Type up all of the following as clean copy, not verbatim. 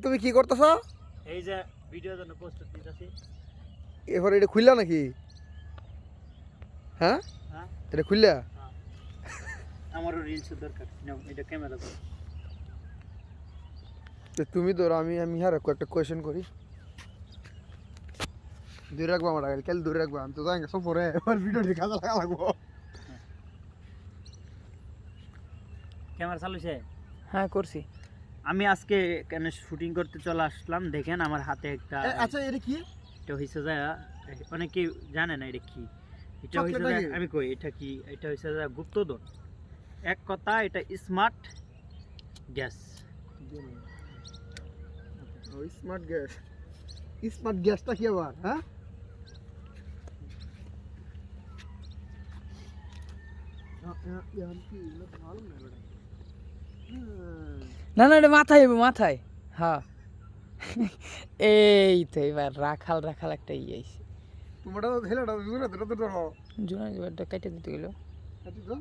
তুমি কি করতেছ? এই যে ভিডিওর জন্য প্রস্তুত নিতেছি। এবার এটা খুললা নাকি? হ্যাঁ হ্যাঁ এটা খুললা? আমারও রিলস দরকার। নাও এটা ক্যামেরা করো। তুমি ধরো, আমি আর একটা কোয়েশ্চেন করি। দূরে রাখবো আমার আগে, কাল দূরে রাখবো। আমি তো যাই সব পরে আমার ভিডিও ঠিক কাজে লাগা লাগবো। ক্যামেরা চালু আছে? হ্যাঁ করছি। আমি আজকে এখানে শুটিং করতে চলে আসলাম। দেখেন আমার হাতে একটা, আচ্ছা এটা কি? এটা হইছে যায়, অনেকে জানে না এটা কি। এটা হইছে চকলেট যায়, নাকি? আমি কই এটা কি, এটা হইছে যায় গুপ্তধন। এক কথা এটা স্মার্ট গ্যাস। ওই স্মার্ট গ্যাস। স্মার্ট গ্যাসটা কি আবার? হ্যাঁ না না এটা মাথায় মাথায়। হ্যাঁ এই তো এবার রাখাল রাখাল একটা ইয়ে আইছে। তোমারটা তো হেলাটা দূরে দূরে দূরে ধরো। জোনা এবারটা কেটে দিতে গেল। এত তো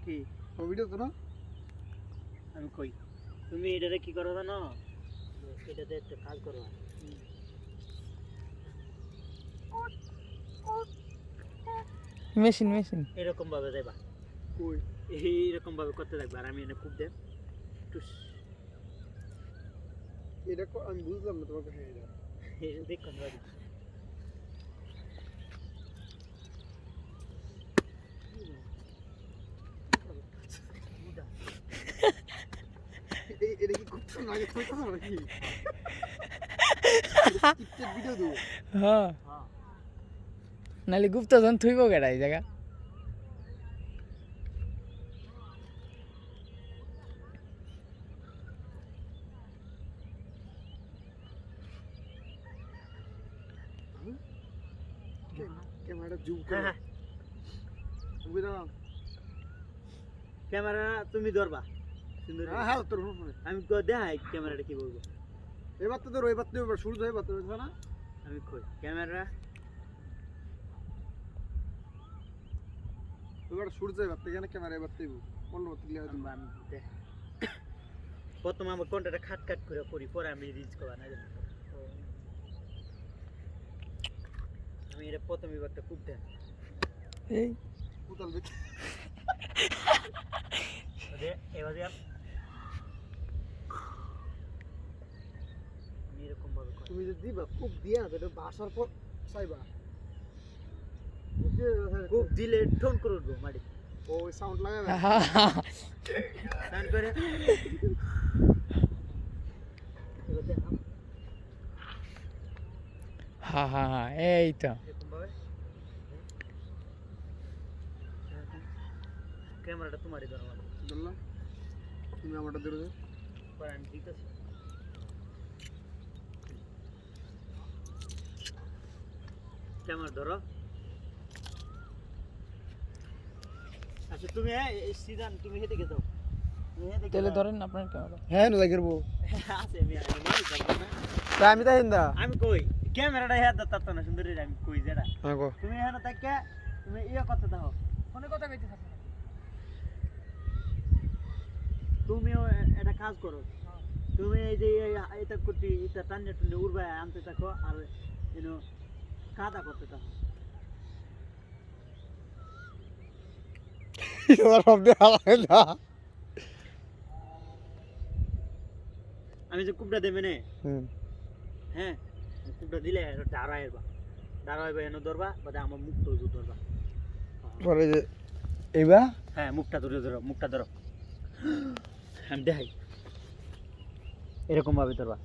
কি ও ভিডিও তো না। আমি কই, তুমি এটারে কি করো জানো? এটাতে একটা কাজ করো। মেশিন মেশিন এরকম ভাবে দেবা, কই এইরকম ভাবে করতে থাকবে। আর আমি এনে খুব দেব টুস, এটা আমি বুঝলাম না তোমাকে। হ্যাঁ এটা এই দেখুন বাড়ি। এটা কি করছো না? আগে কইতাছ নাকি? টিকটক ভিডিও দো। হ্যাঁ হ্যাঁ নালে গুপ্তধন থুইব কেডা এই জায়গা। ক্যামেরাটা জুম হ্যাঁ করো। হ্যাঁ, বুঝা না? ক্যামেরা তুমি ধরবা সুন্দর। হ্যাঁ তোর ফোনে। আমি দেখাই ক্যামেরাটা কি বলবো। এবার তো ধরো, এবার তো এবার সূর্য এবার তো না। আমি কই ক্যামেরা, এবার সূর্য এবার তো এখানে ক্যামেরা এবার তো অন্য ক্লিয়ার দিন। আমি দেখাই। প্রথম আমার কোনটা খাট খাট করে করি, পরে আমি রিচ করা না জানি। আমি এটা প্রথম এবারটা খুব দেন এই কোথাল বেশি এবার আমি এরকম ভাবে করি। তুমি যদি দিবা খুব দিয়া এটা বাসার পর চাইবা। খুব দিলে ঠোন করে উঠবো মাটি। ও সাউন্ড লাগাবে। টান করে এবার দেখাম হ্যাঁ হ্যাঁ হ্যাঁ এই তো। এরকম ভাবে। ক্যামেরাটা তোমারই ধরো, বললাম তুমি আমারটা ধরে দাও। পরে আমি দিতেছি। ক্যামেরা ধরো। আচ্ছা তুমি সিজন তুমি হেদিকে যাও, তুমি হেদিকে তাহলে যাও। ধরেন আপনার ক্যামেরা। হ্যাঁ না লাগিরবো। আছে আমি মারি যাবো না। তাই আমি তাই হিন্দা। আমি কই ক্যামেরাটা হেদ দাও না সুন্দরী, আমি কই যেটা হ্যাঁ গো তুমি এখানে থাকে তুমি ইয়ে করতে দাও। ফোনে কথা কইতে থাকো না। তুমিও একটা কাজ করো, তুমি এই যে এটা করতে এটা টান্ডে টুন্ডে উড়বে আনতে থাকো, আর ইউনো কাদা করতে থাকো। এবার সব দিয়ে হারাই না। আমি যে কুপটা দেবে নে, হুম হ্যাঁ কুপটা দিলে দাঁড়াইবা দাঁড়াইবা এনে ধরবা, বাদে আমার মুখটা ধরবা। পরে যে এইবা হ্যাঁ মুখটা ধরে ধরো, মুখটা ধরো। আমি দেখাই এরকম ভাবে ধরবা।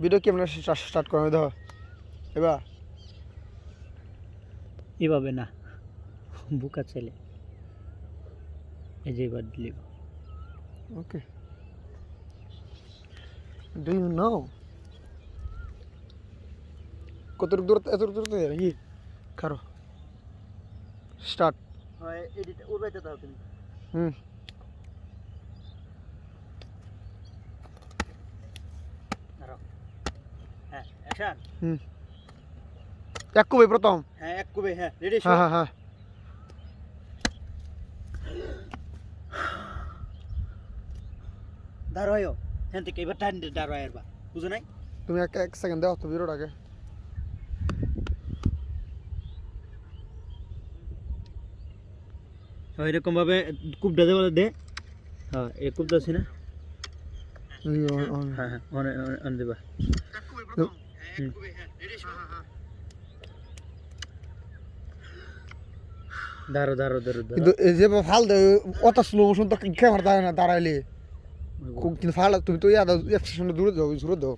ভিডিও ক্যামেরা স্টার্ট করে দাও এবার। এভাবে না, বুকা ছেলে। এই যে এবার দিলে ওকে। ডু ইউ নো কতটুকু দূর, এতটুকু দূর যাবে নাকি? কারো স্টার্ট। হয় এডিট উড়বাইতে দাও তুমি। হুম দাঁড়াও। হ্যাঁ অ্যাকশন। হুম এক কবে প্রথম? হ্যাঁ এক কুবে। হ্যাঁ রেডি। হ্যাঁ হ্যাঁ হ্যাঁ দাঁড়ায়ও হ্যাঁ থেকে এবার টান দাঁড়ায় এবার বুঝো নাই তুমি এক সেকেন্ড দাও তো ভিডিওটাকে এরকম ভাবে কূপটা দে বলে দে হ্যাঁ এই কূপটা আছে না হ্যাঁ হ্যাঁ অন দেবা দাঁড়ো দাঁড়ো দাঁড়ো কিন্তু এই যে ফাল দেয় অত স্লো মোশন তো ক্যামেরা দাঁড়ায় না দাঁড়াইলে কিন্তু ফাল তুমি তো এক সেকেন্ড দূরে যাও দূরে দাও